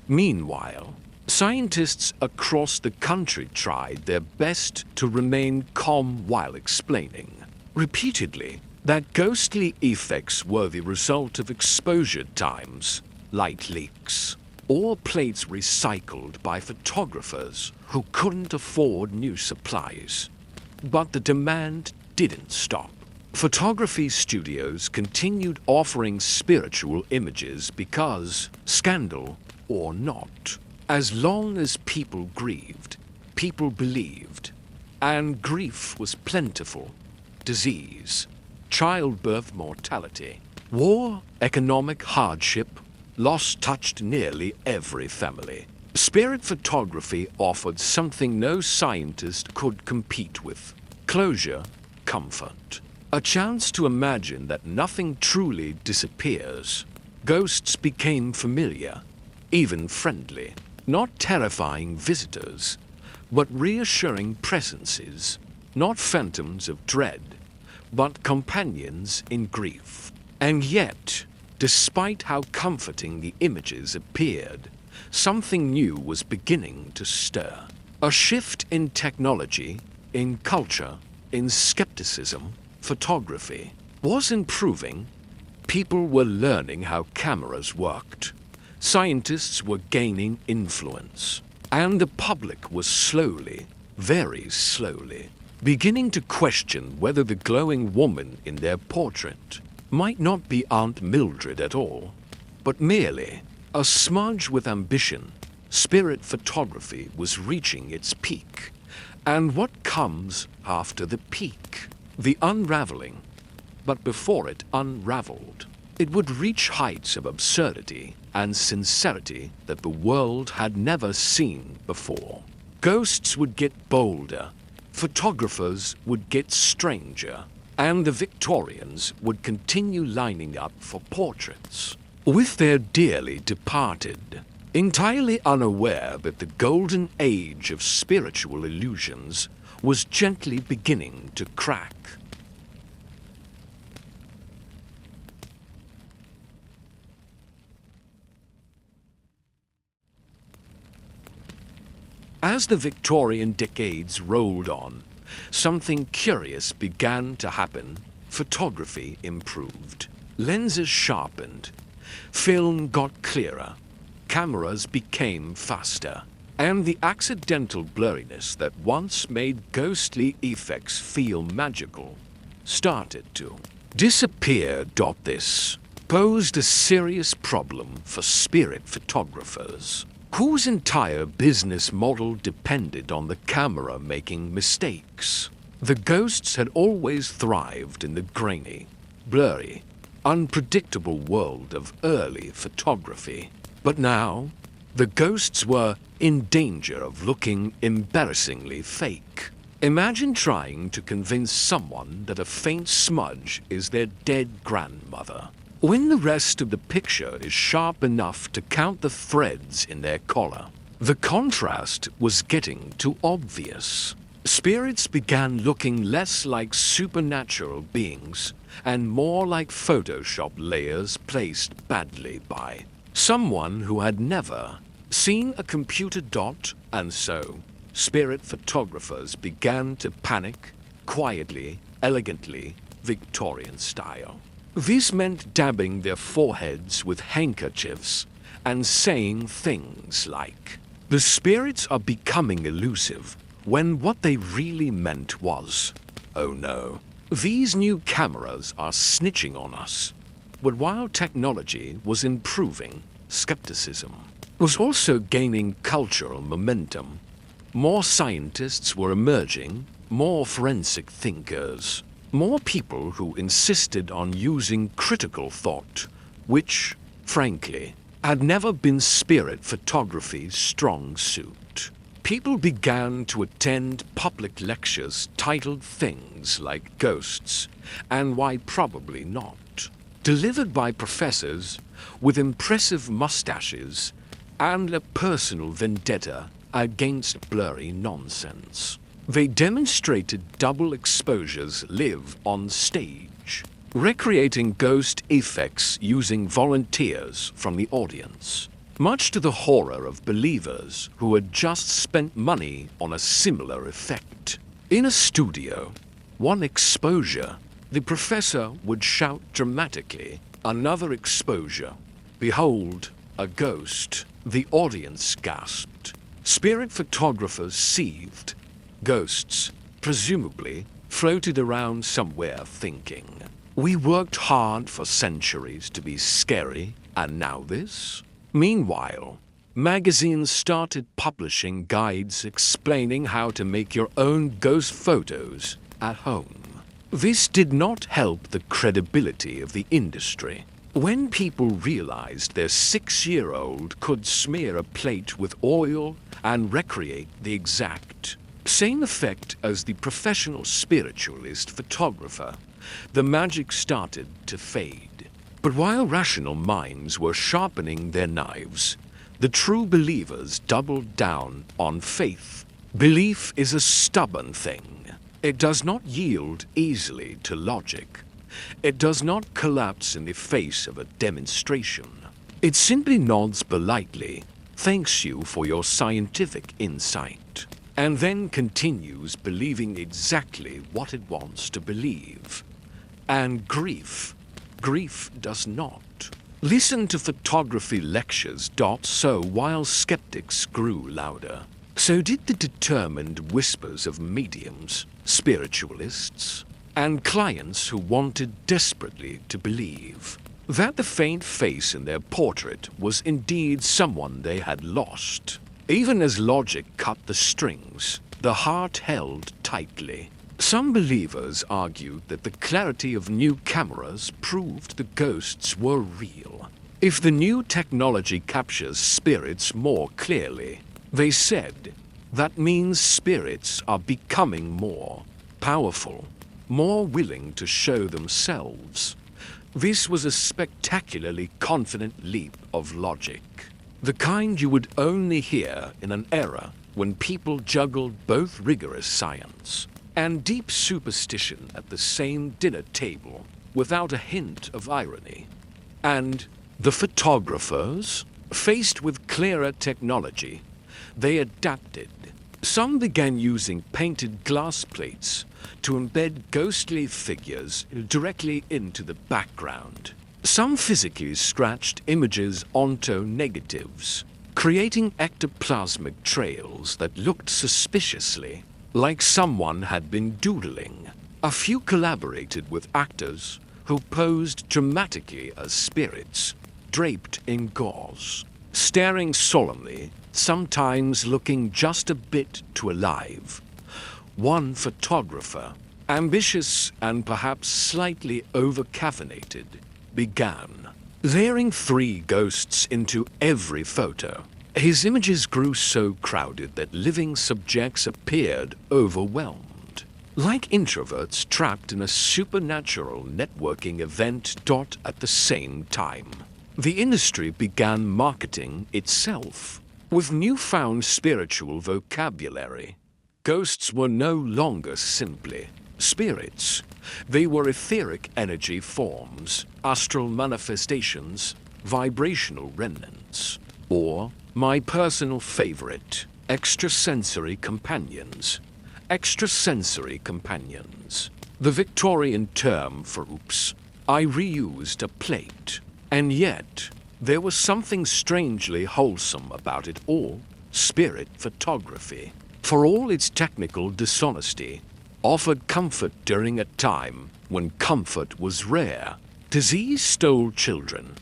S1: Meanwhile, scientists across the country tried their best to remain calm while explaining, repeatedly, that ghostly effects were the result of exposure times, light leaks, or plates recycled by photographers who couldn't afford new supplies. But the demand didn't stop. Photography studios continued offering spiritual images because, scandal or not, as long as people grieved, people believed, and grief was plentiful. Disease, childbirth mortality, war, economic hardship, loss touched nearly every family. Spirit photography offered something no scientist could compete with: closure, comfort, a chance to imagine that nothing truly disappears. Ghosts became familiar, even friendly, not terrifying visitors, but reassuring presences, not phantoms of dread, but companions in grief. And yet, despite how comforting the images appeared, something new was beginning to stir. A shift in technology, in culture, in skepticism. Photography was improving. People were learning how cameras worked. Scientists were gaining influence. And the public was slowly, very slowly, beginning to question whether the glowing woman in their portrait might not be Aunt Mildred at all, but merely a smudge with ambition. Spirit photography was reaching its peak. And what comes after the peak? The unraveling. But before it unraveled, it would reach heights of absurdity and sincerity that the world had never seen before. Ghosts would get bolder, photographers would get stranger, and the Victorians would continue lining up for portraits with their dearly departed, entirely unaware that the golden age of spiritual illusions was gently beginning to crack. As the Victorian decades rolled on, something curious began to happen. Photography improved. Lenses sharpened. Film got clearer. Cameras became faster. And the accidental blurriness that once made ghostly effects feel magical started to disappear. This posed a serious problem for spirit photographers, whose entire business model depended on the camera making mistakes. The ghosts had always thrived in the grainy, blurry, unpredictable world of early photography. But now, the ghosts were in danger of looking embarrassingly fake. Imagine trying to convince someone that a faint smudge is their dead grandmother, when the rest of the picture is sharp enough to count the threads in their collar. The contrast was getting too obvious. Spirits began looking less like supernatural beings and more like Photoshop layers placed badly by someone who had never seen a computer dot. And so, spirit photographers began to panic, quietly, elegantly, Victorian style. This meant dabbing their foreheads with handkerchiefs and saying things like, "The spirits are becoming elusive," when what they really meant was, "Oh no, these new cameras are snitching on us." But while technology was improving, skepticism was also gaining cultural momentum. More scientists were emerging, more forensic thinkers, more people who insisted on using critical thought, which, frankly, had never been spirit photography's strong suit. People began to attend public lectures titled things like Ghosts and Why Probably Not, delivered by professors with impressive mustaches and a personal vendetta against blurry nonsense. They demonstrated double exposures live on stage, recreating ghost effects using volunteers from the audience, much to the horror of believers who had just spent money on a similar effect. In a studio, one exposure, the professor would shout dramatically, "Another exposure. Behold, a ghost." The audience gasped. Spirit photographers seethed. Ghosts, presumably, floated around somewhere thinking, "We worked hard for centuries to be scary, and now this?" Meanwhile, magazines started publishing guides explaining how to make your own ghost photos at home. This did not help the credibility of the industry. When people realized their 6-year-old could smear a plate with oil and recreate the exact same effect as the professional spiritualist photographer, the magic started to fade. But while rational minds were sharpening their knives, the true believers doubled down on faith. Belief is a stubborn thing. It does not yield easily to logic. It does not collapse in the face of a demonstration. It simply nods politely, thanks you for your scientific insight, and then continues believing exactly what it wants to believe. And grief does not. Listen to photography lectures. So while skeptics grew louder, so did the determined whispers of mediums, spiritualists, and clients who wanted desperately to believe that the faint face in their portrait was indeed someone they had lost. Even as logic cut the strings, the heart held tightly. Some believers argued that the clarity of new cameras proved the ghosts were real. If the new technology captures spirits more clearly, they said, that means spirits are becoming more powerful, more willing to show themselves. This was a spectacularly confident leap of logic, the kind you would only hear in an era when people juggled both rigorous science and deep superstition at the same dinner table without a hint of irony. And the photographers, faced with clearer technology, they adapted. Some began using painted glass plates to embed ghostly figures directly into the background. Some physically scratched images onto negatives, creating ectoplasmic trails that looked suspiciously like someone had been doodling. A few collaborated with actors who posed dramatically as spirits, draped in gauze, staring solemnly, sometimes looking just a bit too alive. One photographer, ambitious and perhaps slightly over-caffeinated, began layering 3 ghosts into every photo. His images grew so crowded that living subjects appeared overwhelmed, like introverts trapped in a supernatural networking event. At the same time, the industry began marketing itself with newfound spiritual vocabulary. Ghosts were no longer simply spirits. They were etheric energy forms, astral manifestations, vibrational remnants, or, my personal favorite, extrasensory companions. Extrasensory companions. The Victorian term for oops. I reused a plate. And yet, there was something strangely wholesome about it all. Spirit photography, for all its technical dishonesty, offered comfort during a time when comfort was rare. Disease stole children.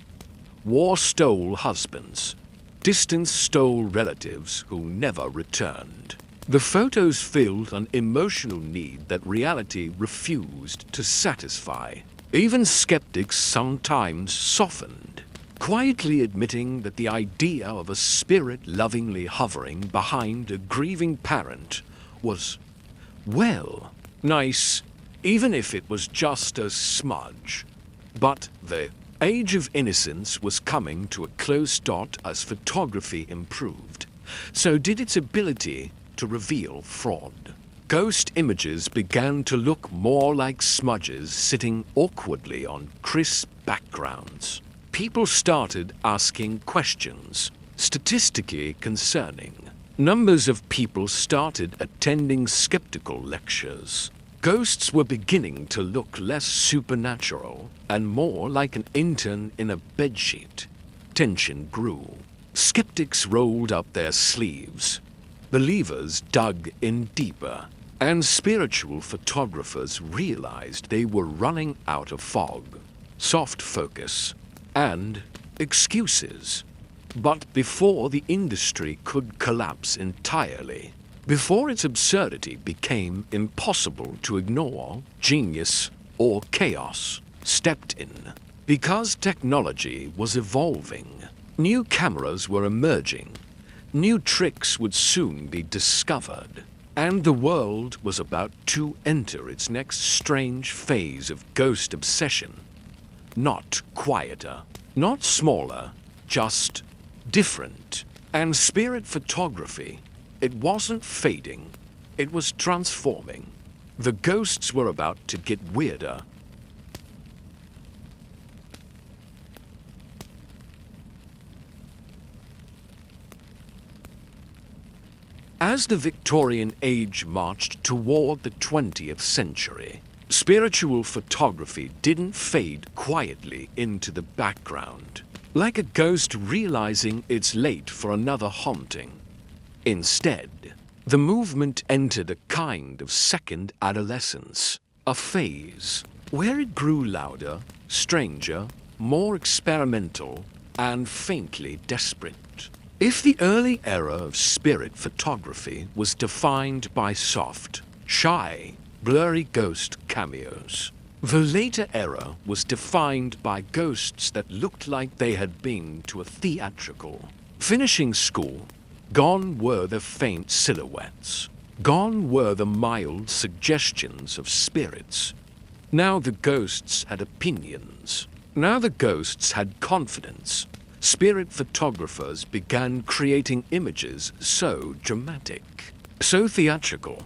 S1: War stole husbands. Distance stole relatives who never returned. The photos filled an emotional need that reality refused to satisfy. Even skeptics sometimes softened, quietly admitting that the idea of a spirit lovingly hovering behind a grieving parent was, well, nice, even if it was just a smudge. But the age of innocence was coming to a close. As photography improved, so did its ability to reveal fraud. Ghost images began to look more like smudges sitting awkwardly on crisp backgrounds. People started asking questions, statistically concerning. Numbers of people started attending skeptical lectures. Ghosts were beginning to look less supernatural and more like an intern in a bedsheet. Tension grew. Skeptics rolled up their sleeves. Believers dug in deeper. And spiritual photographers realized they were running out of fog, soft focus, and excuses. But before the industry could collapse entirely, before its absurdity became impossible to ignore, genius or chaos stepped in. Because technology was evolving, new cameras were emerging, new tricks would soon be discovered, and the world was about to enter its next strange phase of ghost obsession. Not quieter, not smaller, just different. And spirit photography, it wasn't fading, it was transforming. The ghosts were about to get weirder. As the Victorian age marched toward the 20th century, spiritual photography didn't fade quietly into the background, like a ghost realizing it's late for another haunting. Instead, the movement entered a kind of second adolescence, a phase where it grew louder, stranger, more experimental, and faintly desperate. If the early era of spirit photography was defined by soft, shy, blurry ghost cameos, the later era was defined by ghosts that looked like they had been to a theatrical. Finishing school, gone were the faint silhouettes. Gone were the mild suggestions of spirits. Now the ghosts had opinions. Now the ghosts had confidence. Spirit photographers began creating images so dramatic, so theatrical,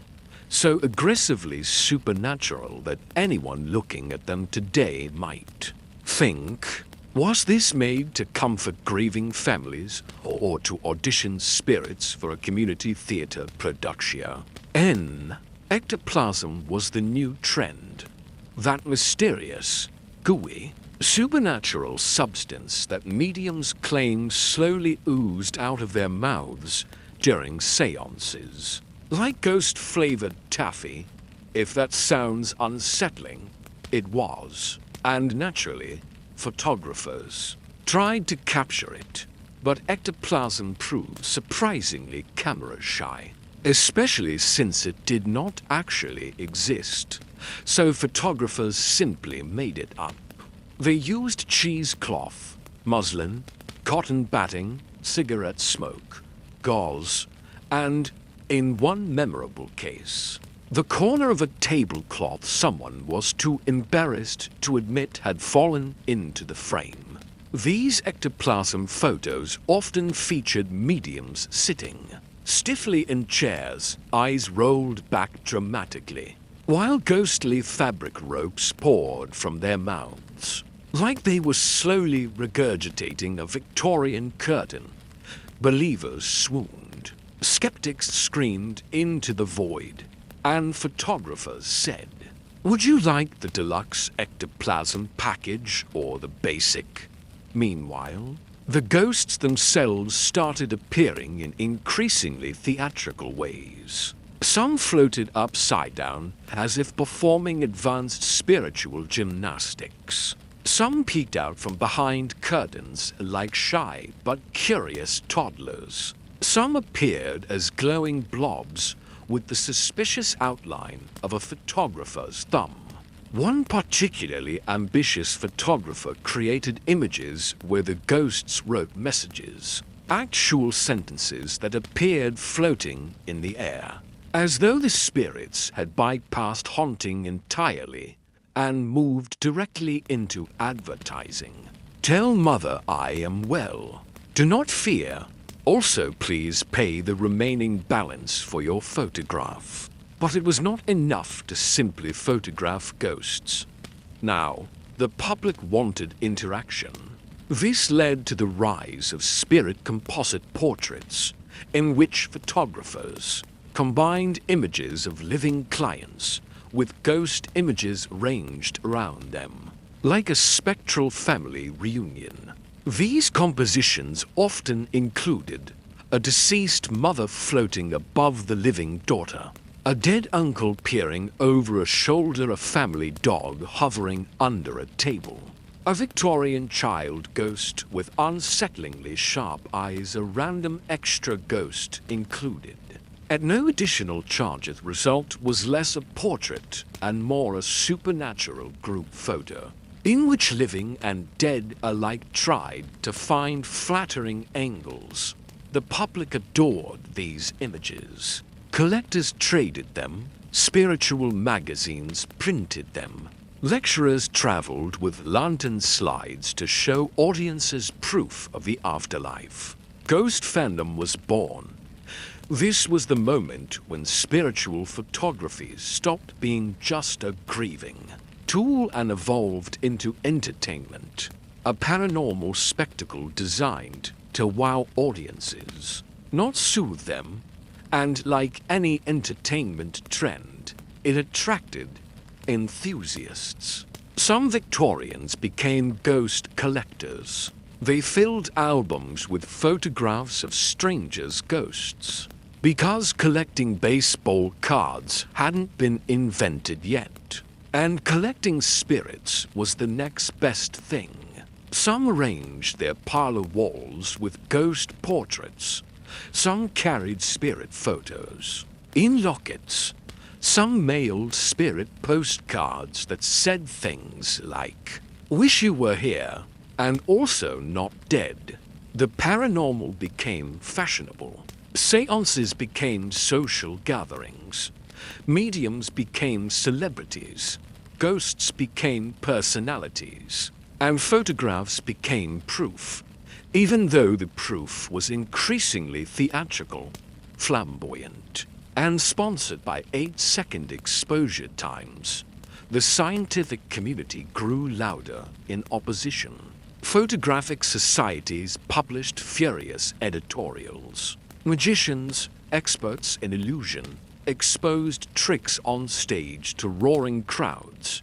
S1: so aggressively supernatural that anyone looking at them today might think, was this made to comfort grieving families or to audition spirits for a community theater production? Ectoplasm was the new trend. That mysterious, gooey, supernatural substance that mediums claimed slowly oozed out of their mouths during seances. Like ghost-flavored taffy, if that sounds unsettling, it was. And naturally, photographers tried to capture it, but ectoplasm proved surprisingly camera-shy, especially since it did not actually exist. So photographers simply made it up. They used cheesecloth, muslin, cotton batting, cigarette smoke, gauze, and, in one memorable case, the corner of a tablecloth someone was too embarrassed to admit had fallen into the frame. These ectoplasm photos often featured mediums sitting, stiffly in chairs, eyes rolled back dramatically, while ghostly fabric ropes poured from their mouths, like they were slowly regurgitating a Victorian curtain. Believers swooned, skeptics screamed into the void, and photographers said, "Would you like the deluxe ectoplasm package or the basic?" Meanwhile, the ghosts themselves started appearing in increasingly theatrical ways. Some floated upside down as if performing advanced spiritual gymnastics. Some peeked out from behind curtains like shy but curious toddlers. Some appeared as glowing blobs with the suspicious outline of a photographer's thumb. One particularly ambitious photographer created images where the ghosts wrote messages, actual sentences that appeared floating in the air, as though the spirits had bypassed haunting entirely and moved directly into advertising. "Tell mother I am well. Do not fear. Also please pay the remaining balance for your photograph." But it was not enough to simply photograph ghosts. Now, the public wanted interaction. This led to the rise of spirit composite portraits, in which photographers combined images of living clients with ghost images ranged around them, like a spectral family reunion. These compositions often included a deceased mother floating above the living daughter, a dead uncle peering over a shoulder, a family dog hovering under a table, a Victorian child ghost with unsettlingly sharp eyes, a random extra ghost included. At no additional charge, the result was less a portrait and more a supernatural group photo, in which living and dead alike tried to find flattering angles. The public adored these images. Collectors traded them, spiritual magazines printed them, lecturers traveled with lantern slides to show audiences proof of the afterlife. Ghost fandom was born. This was the moment when spiritual photography stopped being just a grieving tool and evolved into entertainment, a paranormal spectacle designed to wow audiences, not soothe them, and like any entertainment trend, it attracted enthusiasts. Some Victorians became ghost collectors. They filled albums with photographs of strangers' ghosts. Because collecting baseball cards hadn't been invented yet, and collecting spirits was the next best thing, some arranged their parlor walls with ghost portraits. Some carried spirit photos in lockets. Some mailed spirit postcards that said things like, "Wish you were here," and also not dead. The paranormal became fashionable. Seances became social gatherings. Mediums became celebrities. Ghosts became personalities. And photographs became proof, even though the proof was increasingly theatrical, flamboyant, and sponsored by 8-second exposure times. The scientific community grew louder in opposition. Photographic societies published furious editorials. Magicians, experts in illusion, exposed tricks on stage to roaring crowds.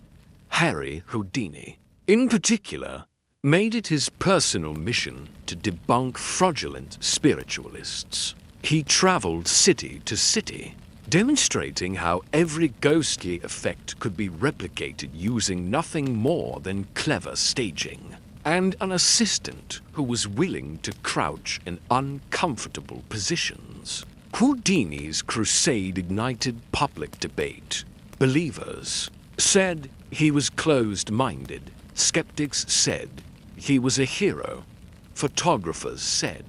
S1: Harry Houdini, in particular, made it his personal mission to debunk fraudulent spiritualists. He traveled city to city, demonstrating how every ghostly effect could be replicated using nothing more than clever staging, and an assistant who was willing to crouch in uncomfortable positions. Houdini's crusade ignited public debate. Believers said he was closed-minded. Skeptics said he was a hero. Photographers said,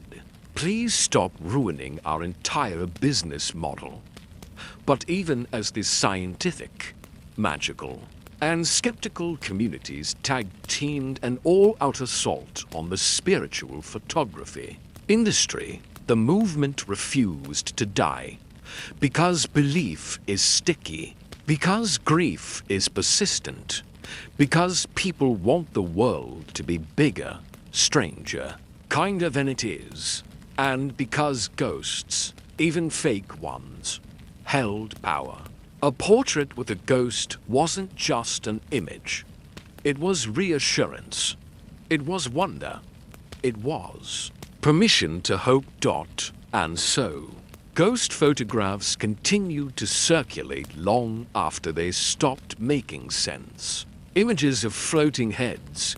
S1: "Please stop ruining our entire business model." But even as the scientific, magical, and skeptical communities tag-teamed an all-out assault on the spiritual photography industry, the movement refused to die. Because belief is sticky, because grief is persistent, because people want the world to be bigger, stranger, kinder than it is, and because ghosts, even fake ones, held power. A portrait with a ghost wasn't just an image. It was reassurance. It was wonder. It was permission to hope. And so, ghost photographs continued to circulate long after they stopped making sense. Images of floating heads,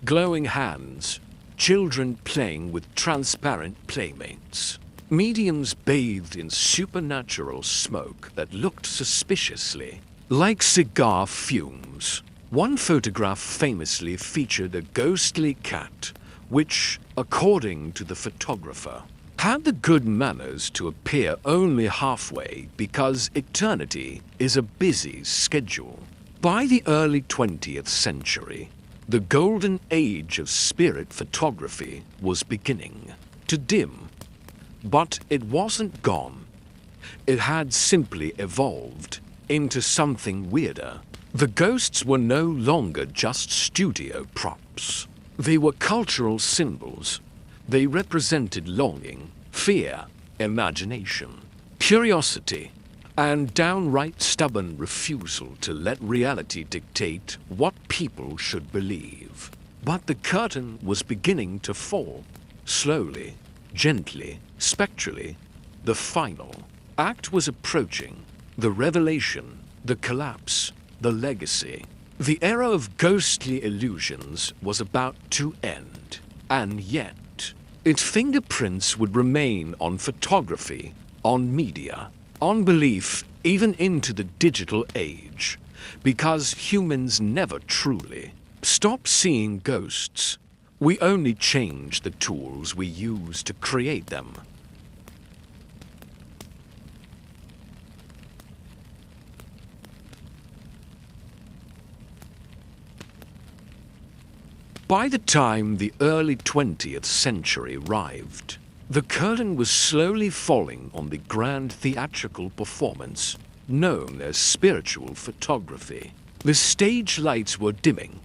S1: glowing hands, children playing with transparent playmates. Mediums bathed in supernatural smoke that looked suspiciously like cigar fumes. One photograph famously featured a ghostly cat, which, according to the photographer, had the good manners to appear only halfway because eternity is a busy schedule. By the early 20th century, the golden age of spirit photography was beginning to dim. But it wasn't gone. It had simply evolved into something weirder. The ghosts were no longer just studio props. They were cultural symbols. They represented longing, fear, imagination, curiosity, and downright stubborn refusal to let reality dictate what people should believe. But the curtain was beginning to fall, slowly, gently, spectrally. The final act was approaching. The revelation, the collapse, the legacy. The era of ghostly illusions was about to end, and yet its fingerprints would remain on photography, on media, on belief, even into the digital age, because humans never truly stop seeing ghosts. We only change the tools we use to create them. By the time the early 20th century arrived, the curtain was slowly falling on the grand theatrical performance known as spiritual photography. The stage lights were dimming,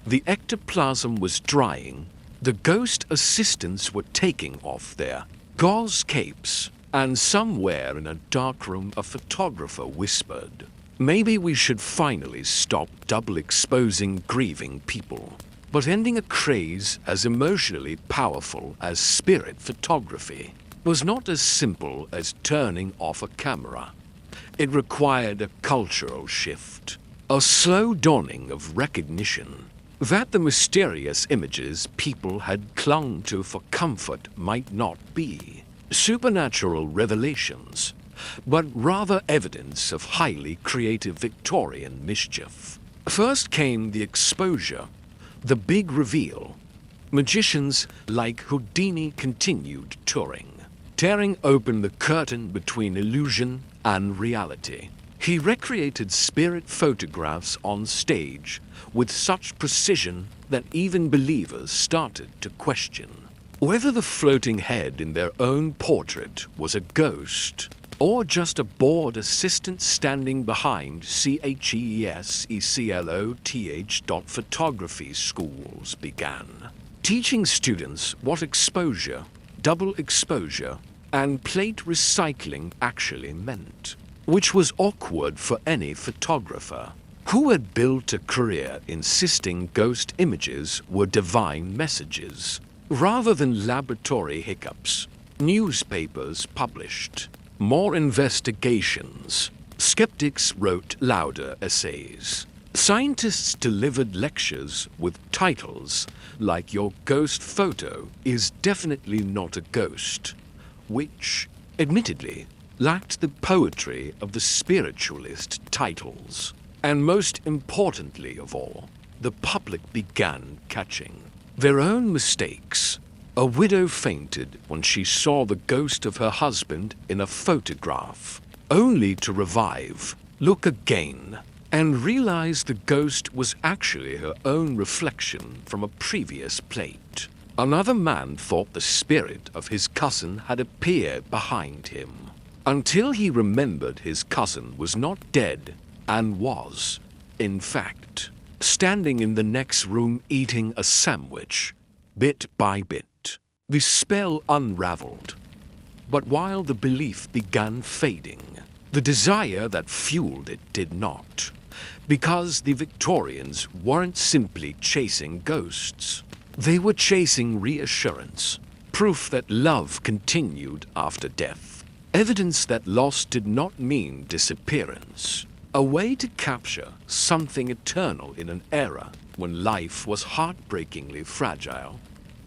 S1: the ectoplasm was drying, the ghost assistants were taking off their gauze capes, and somewhere in a dark room a photographer whispered, "Maybe we should finally stop double exposing grieving people." But ending a craze as emotionally powerful as spirit photography was not as simple as turning off a camera. It required a cultural shift, a slow dawning of recognition that the mysterious images people had clung to for comfort might not be supernatural revelations, but rather evidence of highly creative Victorian mischief. First came the exposure, the big reveal. Magicians like Houdini continued touring, tearing open the curtain between illusion and reality. He recreated spirit photographs on stage with such precision that even believers started to question whether the floating head in their own portrait was a ghost or just a bored assistant standing behind photography schools began, teaching students what exposure, double exposure, and plate recycling actually meant, which was awkward for any photographer who had built a career insisting ghost images were divine messages rather than laboratory hiccups. Newspapers published more investigations. Skeptics wrote louder essays. Scientists delivered lectures with titles like "Your Ghost Photo is Definitely Not a Ghost," which, admittedly, lacked the poetry of the spiritualist titles. And most importantly of all, the public began catching their own mistakes. A widow fainted when she saw the ghost of her husband in a photograph, only to revive, look again, and realize the ghost was actually her own reflection from a previous plate. Another man thought the spirit of his cousin had appeared behind him, until he remembered his cousin was not dead and was, in fact, standing in the next room eating a sandwich, bit by bit. The spell unraveled, but while the belief began fading, the desire that fueled it did not, because the Victorians weren't simply chasing ghosts. They were chasing reassurance, proof that love continued after death, evidence that loss did not mean disappearance, a way to capture something eternal in an era when life was heartbreakingly fragile.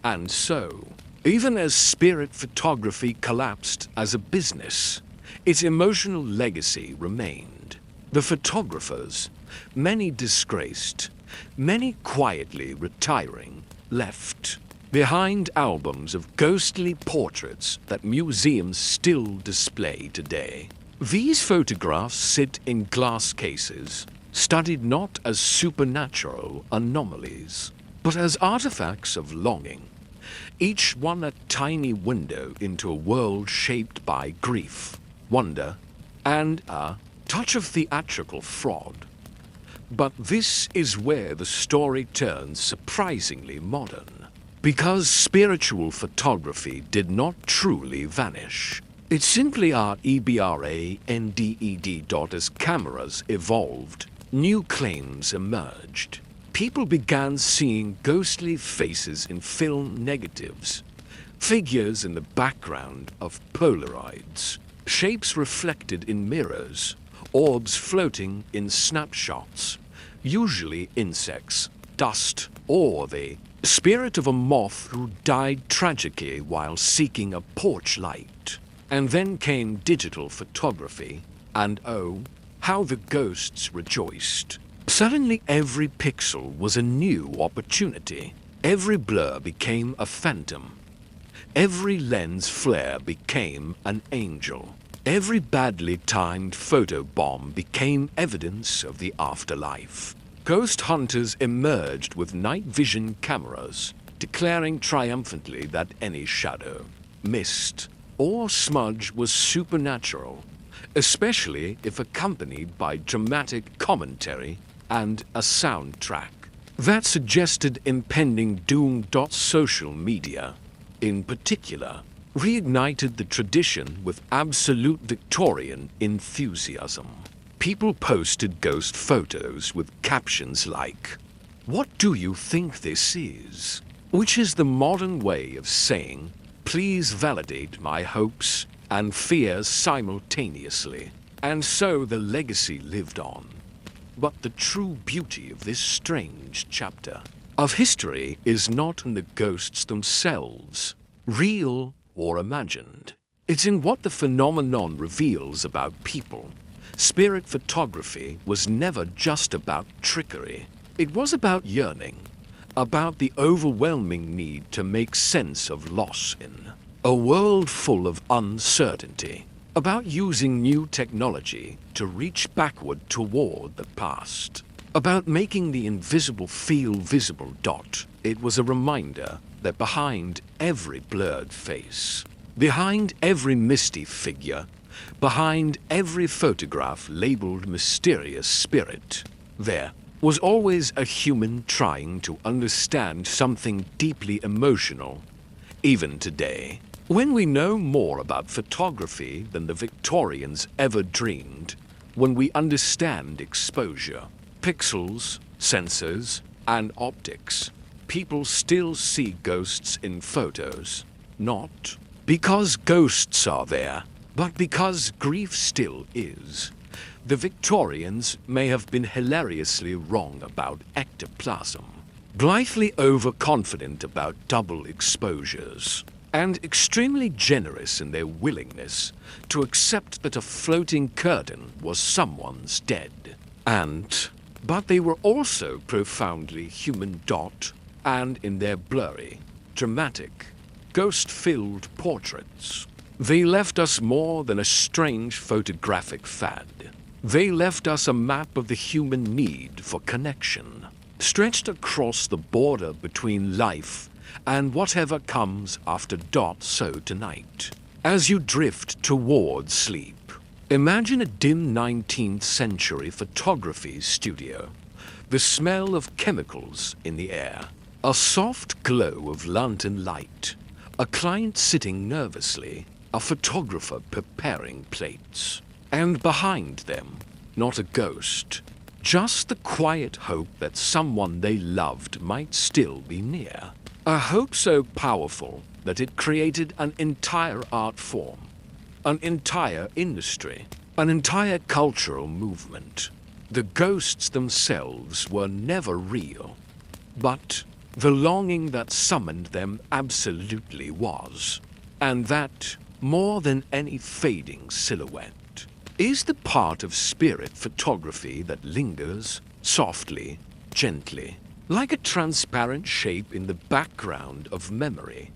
S1: And so, even as spirit photography collapsed as a business, its emotional legacy remained. The photographers, many disgraced, many quietly retiring, left behind albums of ghostly portraits that museums still display today. These photographs sit in glass cases, studied not as supernatural anomalies, but as artifacts of longing, each one a tiny window into a world shaped by grief, wonder, and a touch of theatrical fraud. But this is where the story turns surprisingly modern, because spiritual photography did not truly vanish. It simply ebranded. As cameras evolved, new claims emerged. People began seeing ghostly faces in film negatives, figures in the background of Polaroids, shapes reflected in mirrors, orbs floating in snapshots, usually insects, dust, or the spirit of a moth who died tragically while seeking a porch light. And then came digital photography, and oh, how the ghosts rejoiced. Suddenly every pixel was a new opportunity. Every blur became a phantom. Every lens flare became an angel. Every badly timed photobomb became evidence of the afterlife. Ghost hunters emerged with night vision cameras, declaring triumphantly that any shadow, mist, or smudge was supernatural, especially if accompanied by dramatic commentary and a soundtrack that suggested impending doom. Social media, in particular, reignited the tradition with absolute Victorian enthusiasm. People posted ghost photos with captions like, "What do you think this is?" which is the modern way of saying, "Please validate my hopes and fears simultaneously." And so the legacy lived on. But the true beauty of this strange chapter of history is not in the ghosts themselves, real or imagined. It's in what the phenomenon reveals about people. Spirit photography was never just about trickery. It was about yearning, about the overwhelming need to make sense of loss in a world full of uncertainty, about using new technology to reach backward toward the past, about making the invisible feel visible. It was a reminder that behind every blurred face, behind every misty figure, behind every photograph labeled mysterious spirit, there was always a human trying to understand something deeply emotional, even today. When we know more about photography than the Victorians ever dreamed, when we understand exposure, pixels, sensors, and optics, people still see ghosts in photos, not because ghosts are there, but because grief still is. The Victorians may have been hilariously wrong about ectoplasm, blithely overconfident about double exposures, and extremely generous in their willingness to accept that a floating curtain was someone's dead. But they were also profoundly human. And in their blurry, dramatic, ghost-filled portraits, they left us more than a strange photographic fad. They left us a map of the human need for connection, stretched across the border between life and whatever comes after. So tonight, as you drift toward sleep, imagine a dim 19th century photography studio, the smell of chemicals in the air, a soft glow of lantern light, a client sitting nervously, a photographer preparing plates, and behind them, not a ghost, just the quiet hope that someone they loved might still be near. A hope so powerful that it created an entire art form, an entire industry, an entire cultural movement. The ghosts themselves were never real, but the longing that summoned them absolutely was. And that, more than any fading silhouette, is the part of spirit photography that lingers softly, gently, like a transparent shape in the background of memory.